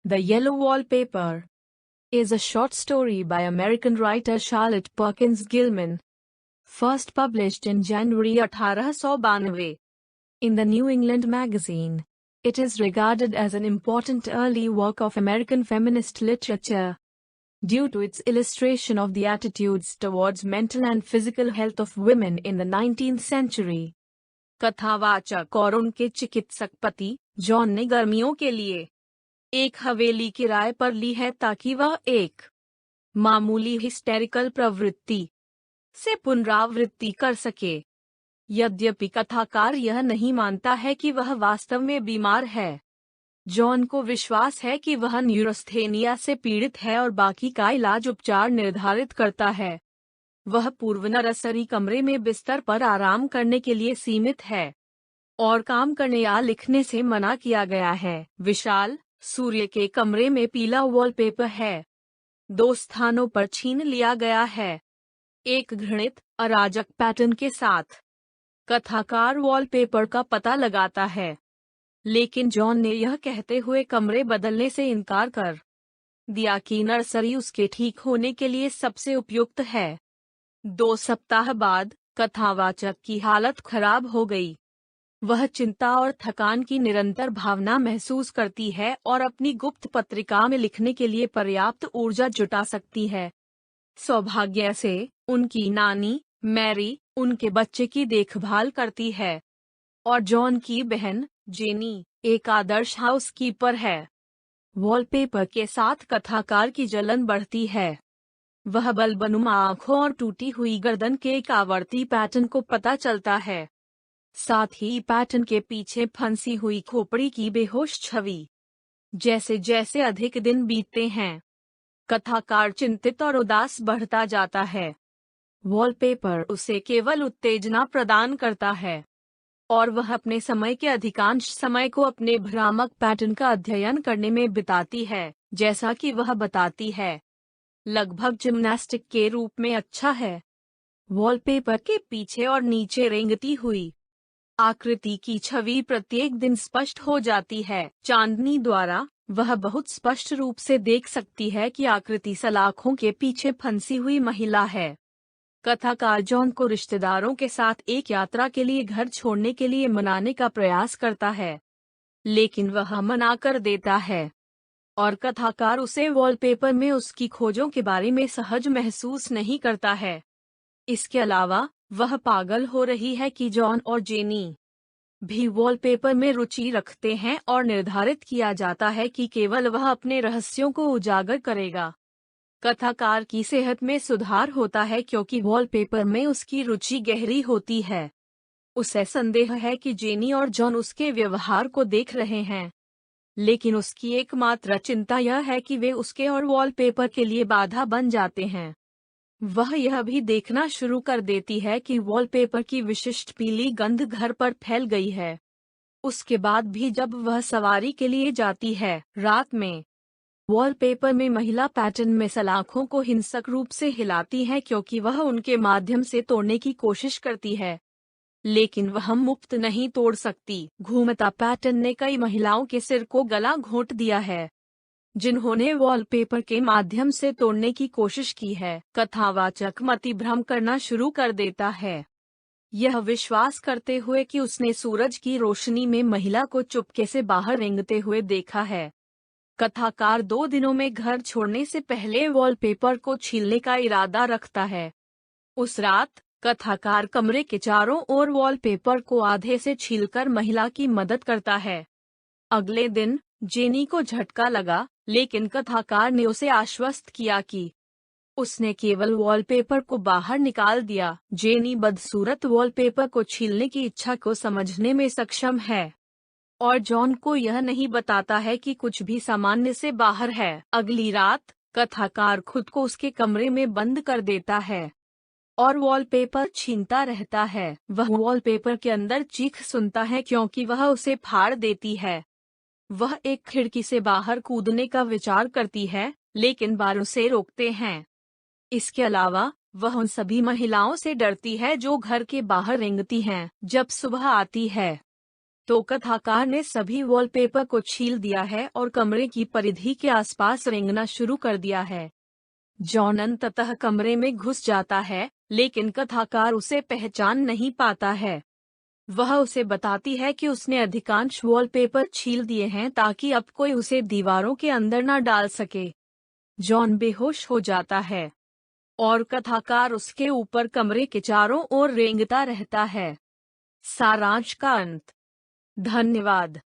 The Yellow Wallpaper is a short story by American writer Charlotte Perkins Gilman, first published in January 1892 in the New England Magazine. It is regarded as an important early work of American feminist literature due to its illustration of the attitudes towards mental and physical health of women in the 19th century. कथावाचक और उनके चिकित्सक पति John ने गर्मियों के लिए एक हवेली किराए पर ली है ताकि वह एक मामूली हिस्टेरिकल प्रवृत्ति से पुनरावृत्ति कर सके। यद्यपि कथाकार यह नहीं मानता है कि वह वास्तव में बीमार है। जॉन को विश्वास है कि वह न्यूरोस्थेनिया से पीड़ित है और बाकी का इलाज उपचार निर्धारित करता है। वह पूर्व नर्सरी कमरे में बिस्तर पर आराम करने के लिए सीमित है और काम करने या लिखने से मना किया गया है। विशाल सूर्य के कमरे में पीला वॉलपेपर है। 2 स्थानों पर छीन लिया गया है, एक घृणित अराजक पैटर्न के साथ। कथाकार वॉलपेपर का पता लगाता है, लेकिन जॉन ने यह कहते हुए कमरे बदलने से इनकार कर दिया कि नर्सरी उसके ठीक होने के लिए सबसे उपयुक्त है। 2 सप्ताह बाद कथावाचक की हालत खराब हो गई। वह चिंता और थकान की निरंतर भावना महसूस करती है और अपनी गुप्त पत्रिका में लिखने के लिए पर्याप्त ऊर्जा जुटा सकती है। सौभाग्य से उनकी नानी मैरी उनके बच्चे की देखभाल करती है और जॉन की बहन जेनी एक आदर्श हाउसकीपर है। वॉलपेपर के साथ कथाकार की जलन बढ़ती है। वह बल्बनुमा आंखों और टूटी हुई गर्दन के एक आवर्ती पैटर्न को पता चलता है, साथ ही पैटर्न के पीछे फंसी हुई खोपड़ी की बेहोश छवि। जैसे जैसे अधिक दिन बीतते हैं, कथाकार चिंतित और उदास बढ़ता जाता है। वॉलपेपर उसे केवल उत्तेजना प्रदान करता है और वह अपने समय के अधिकांश समय को अपने भ्रामक पैटर्न का अध्ययन करने में बिताती है, जैसा कि वह बताती है, लगभग जिम्नास्टिक के रूप में अच्छा है। वॉलपेपर के पीछे और नीचे रेंगती हुई आकृति की छवि प्रत्येक दिन स्पष्ट हो जाती है। चांदनी द्वारा वह बहुत स्पष्ट रूप से देख सकती है कि आकृति सलाखों के पीछे फंसी हुई महिला है। कथाकार जॉन को रिश्तेदारों के साथ एक यात्रा के लिए घर छोड़ने के लिए मनाने का प्रयास करता है, लेकिन वह मना कर देता है और कथाकार उसे वॉलपेपर में उसकी खोजों के बारे में सहज महसूस नहीं करता है। इसके अलावा वह पागल हो रही है कि जॉन और जेनी भी वॉलपेपर में रुचि रखते हैं और निर्धारित किया जाता है कि केवल वह अपने रहस्यों को उजागर करेगा। कथाकार की सेहत में सुधार होता है क्योंकि वॉलपेपर में उसकी रुचि गहरी होती है। उसे संदेह है कि जेनी और जॉन उसके व्यवहार को देख रहे हैं, लेकिन उसकी एकमात्र चिंता यह है कि वे उसके और वॉलपेपर के लिए बाधा बन जाते हैं। वह यह भी देखना शुरू कर देती है कि वॉलपेपर की विशिष्ट पीली गंध घर पर फैल गई है। उसके बाद भी जब वह सवारी के लिए जाती है रात में, वॉलपेपर में महिला पैटर्न में सलाखों को हिंसक रूप से हिलाती है क्योंकि वह उनके माध्यम से तोड़ने की कोशिश करती है, लेकिन वह मुफ्त नहीं तोड़ सकती। घूमता पैटर्न ने कई महिलाओं के सिर को गला घोंट दिया है, जिन्होंने वॉलपेपर के माध्यम से तोड़ने की कोशिश की है। कथावाचक मतिभ्रम करना शुरू कर देता है, यह विश्वास करते हुए कि उसने सूरज की रोशनी में महिला को चुपके से बाहर रेंगते हुए देखा है। कथाकार 2 दिनों में घर छोड़ने से पहले वॉलपेपर को छीलने का इरादा रखता है। उस रात कथाकार कमरे के चारों ओर वॉलपेपर को आधे से छीलकर महिला की मदद करता है। अगले दिन जेनी को झटका लगा, लेकिन कथाकार ने उसे आश्वस्त किया कि उसने केवल वॉलपेपर को बाहर निकाल दिया। जेनी बदसूरत वॉलपेपर को छीलने की इच्छा को समझने में सक्षम है और जॉन को यह नहीं बताता है कि कुछ भी सामान्य से बाहर है। अगली रात कथाकार खुद को उसके कमरे में बंद कर देता है और वॉलपेपर छीनता रहता है। वह वॉलपेपर के अंदर चीख सुनता है क्योंकि वह उसे फाड़ देती है। वह एक खिड़की से बाहर कूदने का विचार करती है, लेकिन बार उसे रोकते हैं। इसके अलावा वह उन सभी महिलाओं से डरती है जो घर के बाहर रेंगती हैं। जब सुबह आती है, तो कथाकार ने सभी वॉलपेपर को छील दिया है और कमरे की परिधि के आसपास रेंगना शुरू कर दिया है। जॉन अंततः कमरे में घुस जाता है, लेकिन कथाकार उसे पहचान नहीं पाता है। वह उसे बताती है कि उसने अधिकांश वॉलपेपर छील दिए हैं ताकि अब कोई उसे दीवारों के अंदर न डाल सके। जॉन बेहोश हो जाता है और कथाकार उसके ऊपर कमरे के चारों ओर रेंगता रहता है। सारांश का अंत। धन्यवाद।